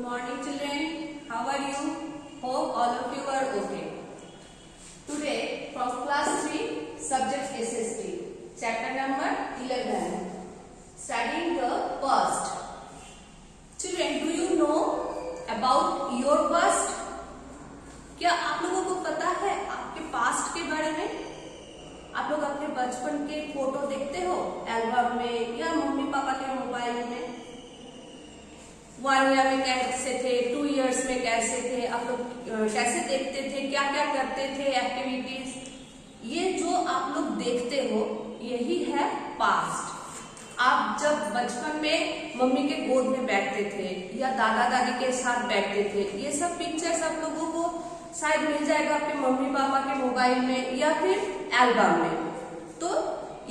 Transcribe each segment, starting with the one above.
morning children. How are you? Hope all of you are okay. Today from class 3 subject SST chapter number 11 studying the past. Children, do you know about your past? क्या आप लोगों को पता है आपके past के बारे में? आप लोग अपने बचपन के फोटो देखते हो एल्बम में या मम्मी पापा के मोबाइल में? 1 ईयर में कैसे थे, 2 इयर्स में कैसे थे, आप लोग कैसे देखते थे, क्या क्या करते थे एक्टिविटीज, ये जो आप लोग देखते हो यही है पास्ट। आप जब बचपन में मम्मी के गोद में बैठते थे या दादा दादी के साथ बैठते थे, ये सब पिक्चर्स आप लोगों को शायद मिल जाएगा आपके मम्मी पापा के मोबाइल में या फिर एल्बम में। तो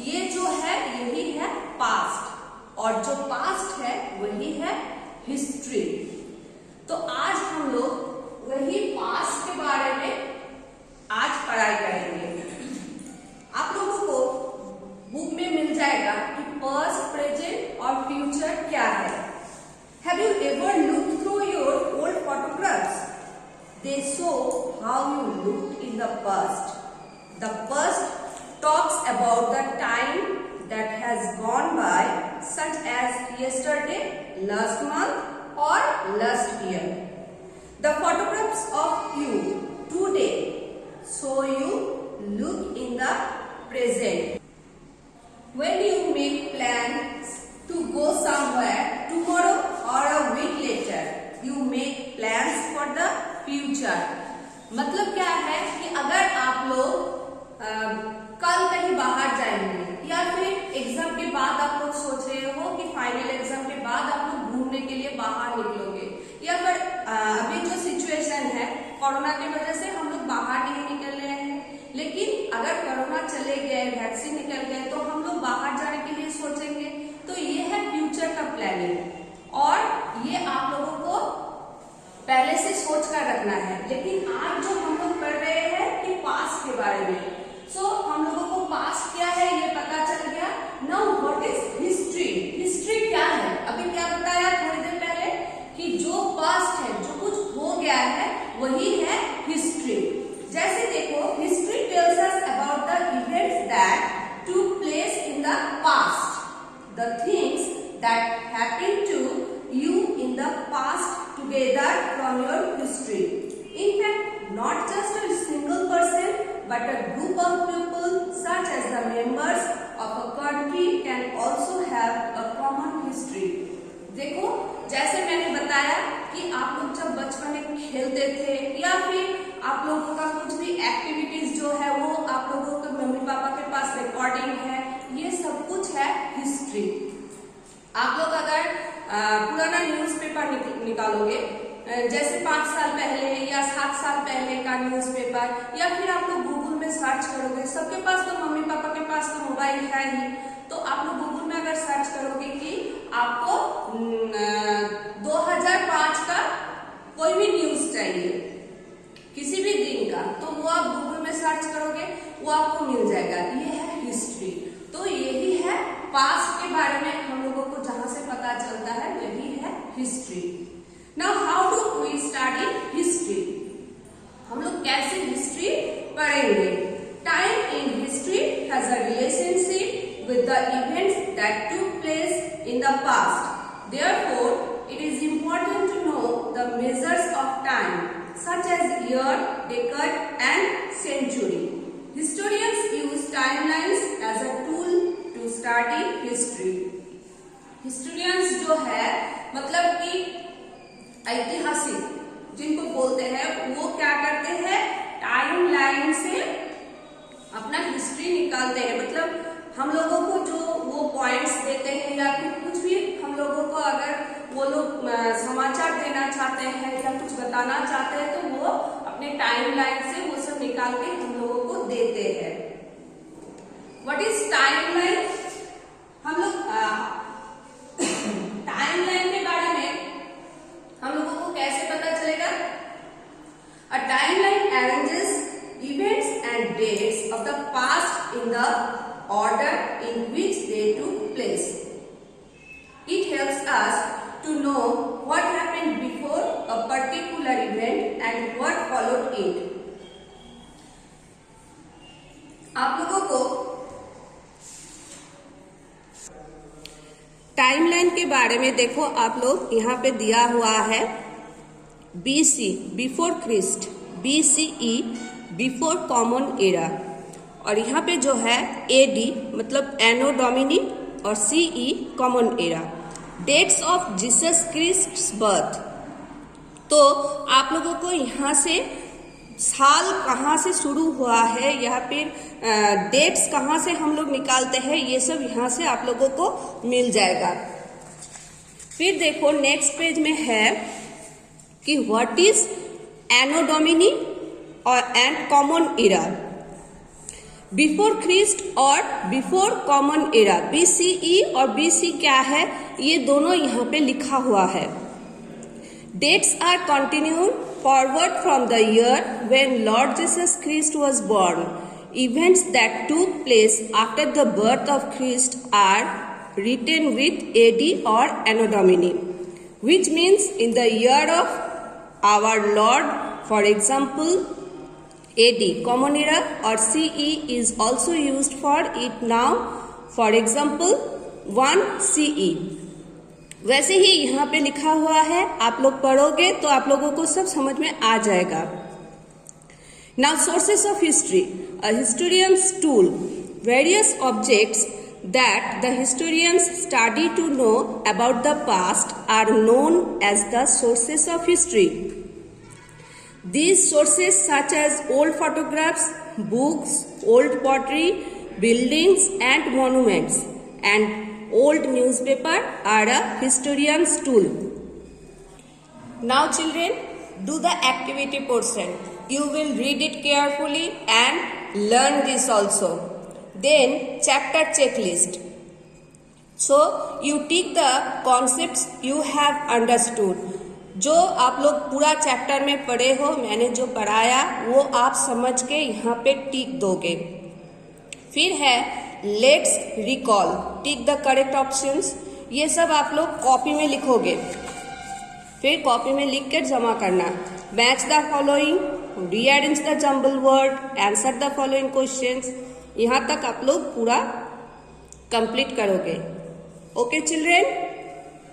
ये जो है यही है पास्ट, और जो पास्ट है वही है हिस्ट्री। तो आज हम लोग वही पास्ट के बारे में आज पढ़ाई करेंगे। आप लोगों को बुक में मिल जाएगा कि पास्ट, प्रेजेंट और फ्यूचर क्या है। Have you ever looked through your old photographs? They show how you looked in the past. The past talks about the time that has gone by, such as yesterday, last month, or last year. The photographs of you today show you look in the present. When you make plans to go somewhere tomorrow or a week later, you make plans for the future. मतलब क्या है कि अगर आप लोग कल कहीं बाहर जाएंगे या फिर एग्जाम के बाद आप लोग सोच रहे हो कि फाइनल एग्जाम के बाद आप लोग घूमने के लिए बाहर निकलोगे, या फिर अभी जो सिचुएशन है कोरोना की वजह से हम लोग बाहर नहीं निकल रहे हैं, लेकिन अगर कोरोना चले गए, वैक्सीन निकल गए तो हम लोग बाहर जाने के लिए सोचेंगे। तो ये है फ्यूचर का प्लानिंग, और ये आप लोगों को पहले से सोच कर रखना है। लेकिन आज जो हम लोग पढ़ रहे हैं कि पास्ट के बारे में, सो हम लोगों को पास्ट क्या है ये पता चल गया। Now what is history? History क्या है? अभी क्या बताया थोड़ी देर पहले कि जो पास्ट है, जो कुछ हो गया है, वही है हिस्ट्री। जैसे देखो, history tells us about the events that took place in the past, the things that happened to you in the past together from your history. In fact, not just a single person but a group of people such as the members of a country can also have a common history. देखो, जैसे मैंने बताया कि आप लोग जब बचपन में खेलते थे या फिर आप लोगों का कुछ भी एक्टिविटीज जो है वो आप लोगों के मम्मी पापा के पास रिकॉर्डिंग है, ये सब कुछ है हिस्ट्री। आप लोग अगर पुराना न्यूज़पेपर निकालोगे, जैसे 5 साल पहले या 7 साल पहले का न्यूज़पेपर, या फिर आप लोग गूगल में सर्च करोगे, सबके पास तो मम्मी पापा के पास तो मोबाइल है ही, तो आप लोग गूगल में अगर सर्च करोगे कि आपको 2005 का कोई भी न्यूज चाहिए किसी भी दिन का, तो वो आप गूगल में सर्च करोगे, वो आपको मिल जाएगा। ये है हिस्ट्री। तो यही है पास्ट के बारे में हम लोगों को जहां से पता चलता है, यही है history. Now how do we study history? हम लोग कैसे हिस्ट्री पढ़ेंगे? Time in history has a relationship with the events that took place in the past. Therefore it is important to know the measures of time such as year, decade and century. Historians use timelines as a tool to study history. Historians जो है मतलब कि ऐतिहासिक जिनको बोलते हैं, वो क्या करते हैं, टाइमलाइन से अपना हिस्ट्री निकालते हैं। मतलब हम लोगों को जो वो पॉइंट्स देते हैं या फिर कुछ भी हम लोगों को अगर वो लोग समाचार देना चाहते हैं या कुछ बताना चाहते हैं, तो वो अपने टाइमलाइन से वो सब निकाल के हम लोगों को देते हैं। What is timeline? हम लोग टाइमलाइन के बारे में हम लोगों को कैसे पता चलेगा? A timeline arranges events and dates of the past in the order in which they took place. It helps us to know what happened before and what followed it. आप लोगों को टाइमलाइन के बारे में देखो, आप लोग यहाँ पे दिया हुआ है BC before Christ, BCE before common era, और यहाँ पे जो है AD मतलब एनो डोमिनी और CE common era. Dates of Jesus Christ birth, तो आप लोगों को यहाँ से साल कहाँ से शुरू हुआ है या फिर डेट्स कहाँ से हम लोग निकालते हैं, ये सब यहाँ से आप लोगों को मिल जाएगा। फिर देखो नेक्स्ट पेज में है कि व्हाट इज एनो डोमिनी और and common era, before Christ और बिफोर कॉमन एरा। BCE और BC क्या है, ये दोनों यहाँ पे लिखा हुआ है। Dates are continued forward from the year when Lord Jesus Christ was born. Events that took place after the birth of Christ are written with AD or Anno Domini, which means in the year of our Lord. For example, AD common era or CE is also used for it now. For example, 1 CE. वैसे ही यहाँ पे लिखा हुआ है, आप लोग पढ़ोगे तो आप लोगों को सब समझ में आ जाएगा। Now sources of history, a historians tool, various objects that the historians study to know about the past are known as the sources of history. These sources such as old photographs, books, old pottery, buildings and monuments and old newspaper are a historian's tool. Now children, do the activity portion. You will read it carefully and learn this also. Then chapter checklist. So you tick the concepts you have understood. जो आप लोग पूरा chapter में पढ़े हो, मैंने जो पढ़ाया वो आप समझ के यहाँ पे टिक दोगे। फिर है let's recall, tick the correct options. ये सब आप लोग कॉपी में लिखोगे, फिर कॉपी में लिख कर जमा करना। Match the following, rearrange the jumble word, answer the following questions. यहाँ तक आप लोग पूरा कंप्लीट करोगे। Okay children.